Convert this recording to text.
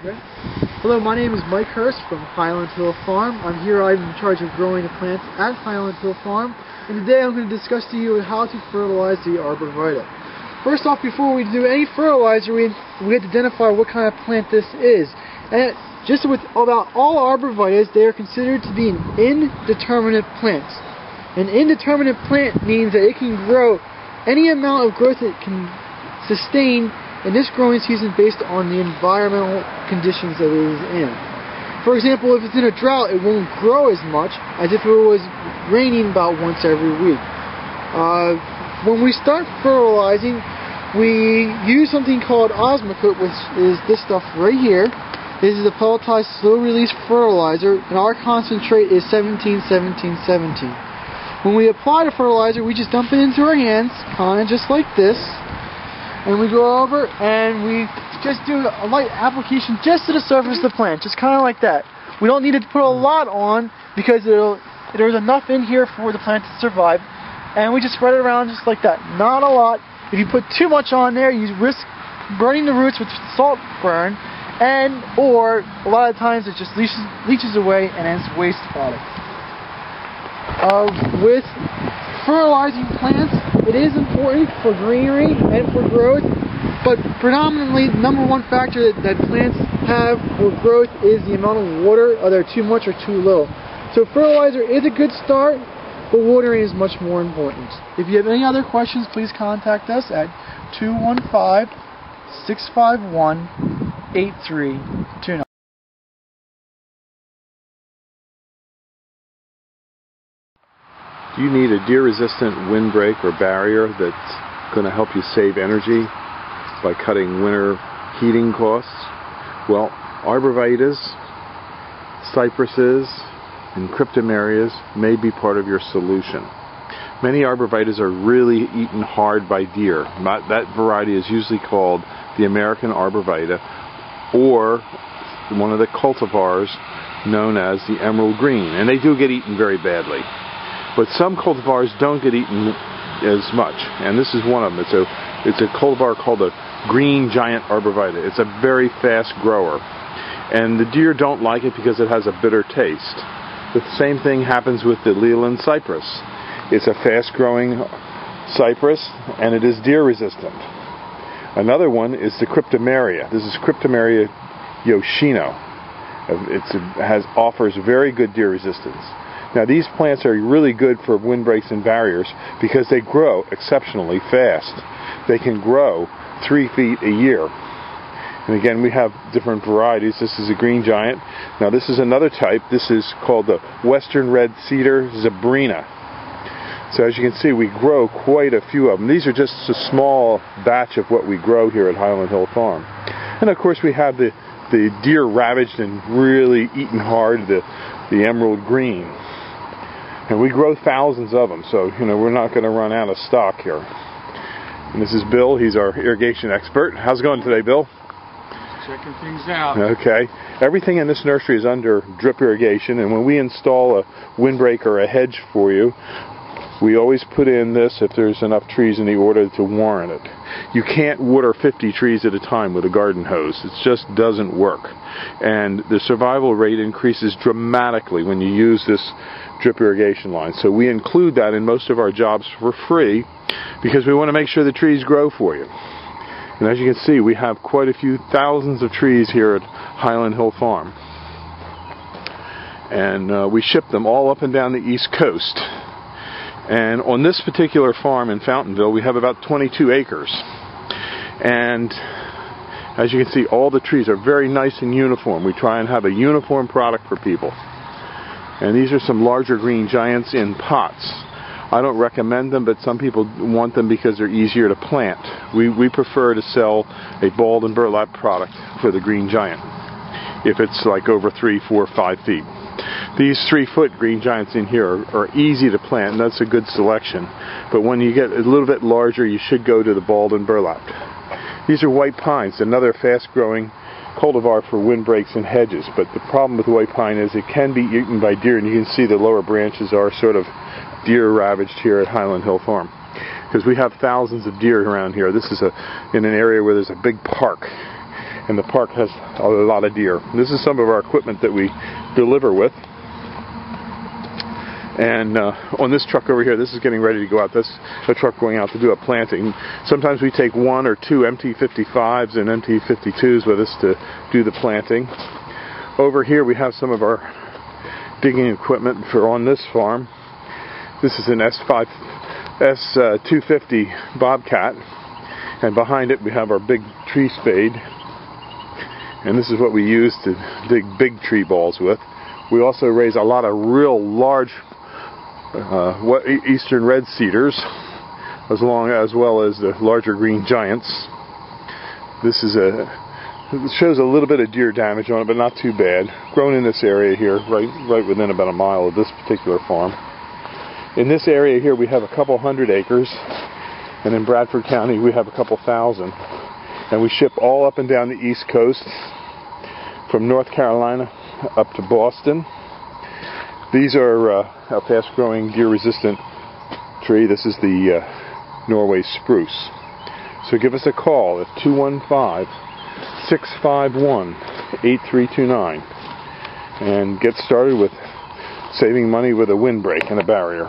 Okay. Hello, my name is Mike Hurst from Highland Hill Farm. I'm in charge of growing the plants at Highland Hill Farm, and today I'm going to discuss to you how to fertilize the Arborvitae. First off, before we do any fertilizer, we have to identify what kind of plant this is. And just about all Arborvitaes, they are considered to be an indeterminate plant. An indeterminate plant means that it can grow any amount of growth it can sustain in this growing season based on the environmental conditions that it is in. For example, if it's in a drought, it won't grow as much as if it was raining about once every week. When we start fertilizing, we use something called Osmocote, which is this stuff right here. This is a pelletized slow-release fertilizer, and our concentrate is 17-17-17. When we apply the fertilizer, we just dump it into our hands, kind of just like this. And we go over and we just do a light application just to the surface of the plant, just kind of like that. We don't need to put a lot on because there's enough in here for the plant to survive. And we just spread it around just like that. Not a lot. If you put too much on there, you risk burning the roots with salt burn, or a lot of times it just leaches away and ends waste product. With fertilizing plants, it is important for greenery and for growth, but predominantly the number one factor that plants have for growth is the amount of water, either too much or too little. So fertilizer is a good start, but watering is much more important. If you have any other questions, please contact us at 215-651-8329. Do you need a deer-resistant windbreak or barrier that's going to help you save energy by cutting winter heating costs? Well, Arborvitaes, cypresses, and cryptomerias may be part of your solution. Many Arborvitaes are really eaten hard by deer. That variety is usually called the American Arborvitae, or one of the cultivars known as the emerald green, and they do get eaten very badly. But some cultivars don't get eaten as much, and this is one of them. It's a cultivar called a green giant Arborvitae. It's a very fast grower, and the deer don't like it because it has a bitter taste. The same thing happens with the Highland cypress. It's a fast-growing cypress, and it is deer-resistant. Another one is the cryptomeria. This is Cryptomeria yoshino. It offers very good deer resistance. Now, these plants are really good for windbreaks and barriers because they grow exceptionally fast. They can grow 3 feet a year. And again, we have different varieties. This is a green giant. Now, this is another type. This is called the Western Red Cedar Zebrina. So as you can see, we grow quite a few of them. These are just a small batch of what we grow here at Highland Hill Farm. And of course, we have the deer ravaged and really eaten hard, the emerald green. And we grow thousands of them, so we're not going to run out of stock here. And this is Bill. He's our irrigation expert. How's it going today, Bill? Checking things out. Okay. Everything in this nursery is under drip irrigation, and when we install a windbreak or a hedge for you, we always put in this if there's enough trees in the order to warrant it. You can't water 50 trees at a time with a garden hose. It just doesn't work. And the survival rate increases dramatically when you use this drip irrigation line. So we include that in most of our jobs for free because we want to make sure the trees grow for you. And as you can see, we have quite a few thousands of trees here at Highland Hill Farm. And we ship them all up and down the East Coast. And on this particular farm in Fountainville, we have about 22 acres. And as you can see, all the trees are very nice and uniform. We try and have a uniform product for people. And these are some larger green giants in pots. I don't recommend them, but some people want them because they're easier to plant. We prefer to sell a balled and burlap product for the green giant if it's like over 3, 4, 5 feet. These 3-foot green giants in here are easy to plant, and that's a good selection. But when you get a little bit larger, you should go to the balled and burlapped. These are white pines, another fast-growing cultivar for windbreaks and hedges. But the problem with white pine is it can be eaten by deer, and you can see the lower branches are sort of deer ravaged here at Highland Hill Farm. Because we have thousands of deer around here. This is in an area where there's a big park. and the park has a lot of deer. This is some of our equipment that we deliver with. And on this truck over here, this is getting ready to go out. This is a truck going out to do a planting. Sometimes we take 1 or 2 MT55s and MT52s with us to do the planting. Over here we have some of our digging equipment for on this farm. This is an S250 Bobcat, and behind it we have our big tree spade. And this is what we use to dig big tree balls with. We also raise a lot of real large eastern red cedars, as well as the larger green giants. This is it shows a little bit of deer damage on it, but not too bad. Grown in this area here, right within about a mile of this particular farm. In this area here we have a couple hundred acres, and in Bradford County we have a couple thousand. And we ship all up and down the East Coast, from North Carolina up to Boston. These are a fast-growing deer-resistant tree. This is the Norway spruce. So give us a call at 215-651-8329 and get started with saving money with a windbreak and a barrier.